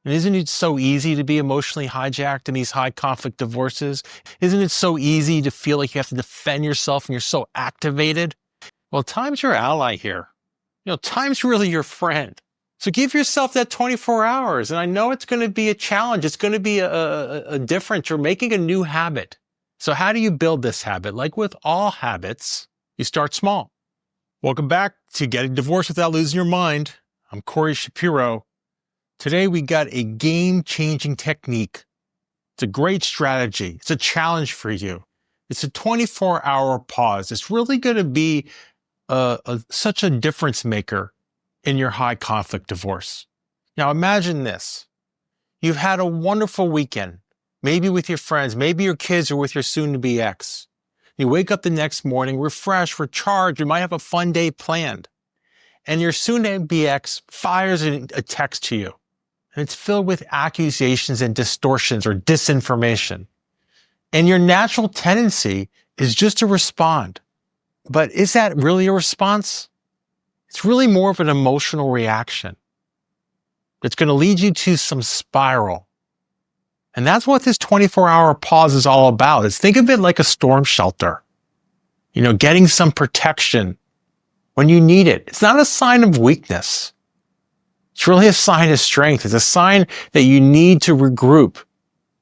And isn't it so easy to be emotionally hijacked in these high conflict divorces? Isn't it so easy to feel like you have to defend yourself and you're so activated? Well, time's your ally here. Time's really your friend. So give yourself that 24 hours. And I know it's going to be a challenge. It's going to be a difference. You're making a new habit. So how do you build this habit? Like with all habits, you start small. Welcome back to Getting Divorced Without Losing Your Mind. I'm Corey Shapiro. Today we got a game-changing technique. It's a great strategy. It's a challenge for you. It's a 24-hour pause. It's really going to be such a difference maker in your high conflict divorce. Now imagine this. You've had a wonderful weekend, maybe with your friends, maybe your kids, or with your soon-to-be ex. You wake up the next morning refreshed, recharged, you might have a fun day planned. And your soon-to-be ex fires a text to you. And it's filled with accusations and distortions or disinformation. And your natural tendency is just to respond. But is that really a response? It's really more of an emotional reaction. It's going to lead you to some spiral. And that's what this 24-hour pause is all about. Think of it like a storm shelter. Getting some protection when you need it. It's not a sign of weakness. It's really a sign of strength. It's a sign that you need to regroup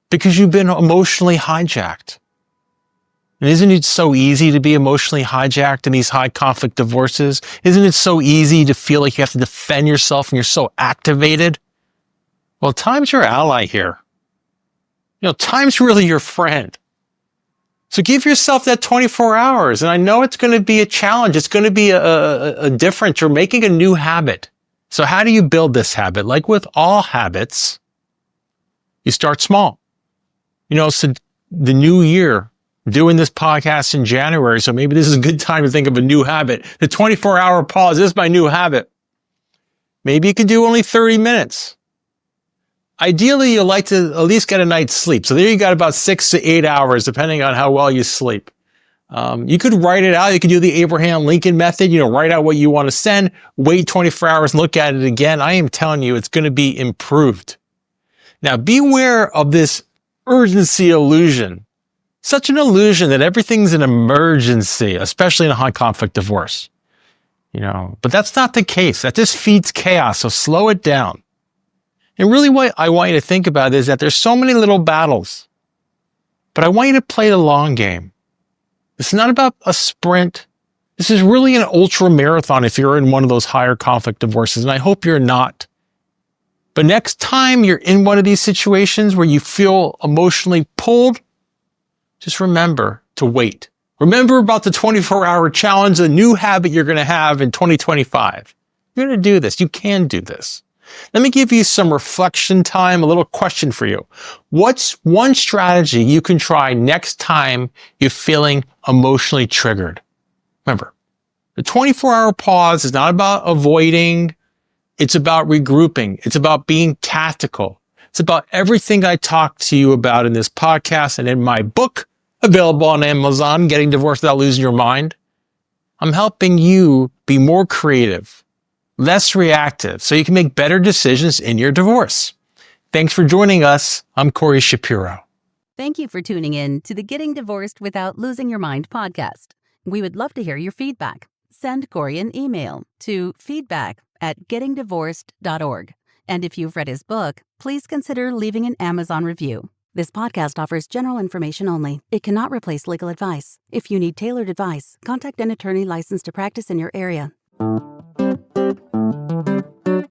because you've been emotionally hijacked. And isn't it so easy to be emotionally hijacked in these high conflict divorces? Isn't it so easy to feel like you have to defend yourself and you're so activated? Well, time's your ally here. Time's really your friend. So give yourself that 24 hours. And I know it's going to be a challenge. It's going to be a difference. You're making a new habit. So how do you build this habit? Like with all habits, you start small. So the new year, doing this podcast in January, so maybe this is a good time to think of a new habit. The 24-hour pause is my new habit. Maybe you can do only 30 minutes. Ideally, you'll like to at least get a night's sleep. So there you got about 6 to 8 hours, depending on how well you sleep. You could write it out. You could do the Abraham Lincoln method, write out what you want to send, wait 24 hours and look at it again. I am telling you, it's going to be improved. Now, beware of this urgency illusion. Such an illusion that everything's an emergency, especially in a high conflict divorce. But that's not the case. That just feeds chaos. So slow it down. And really what I want you to think about is that there's so many little battles, but I want you to play the long game. It's not about a sprint. This is really an ultra marathon if you're in one of those higher conflict divorces, and I hope you're not. But next time you're in one of these situations where you feel emotionally pulled, just remember to wait. Remember about the 24-hour challenge, a new habit you're going to have in 2025. You're going to do this. You can do this. Let me give you some reflection time, a little question for you. What's one strategy you can try next time you're feeling emotionally triggered? Remember, the 24-hour pause is not about avoiding. It's about regrouping. It's about being tactical. It's about everything I talked to you about in this podcast and in my book, available on Amazon, Getting Divorced Without Losing Your Mind. I'm helping you be more creative, less reactive, so you can make better decisions in your divorce. Thanks for joining us. I'm Corey Shapiro. Thank you for tuning in to the Getting Divorced Without Losing Your Mind podcast. We would love to hear your feedback. Send Corey an email to feedback@gettingdivorced.org. And if you've read his book, please consider leaving an Amazon review. This podcast offers general information only. It cannot replace legal advice. If you need tailored advice, contact an attorney licensed to practice in your area.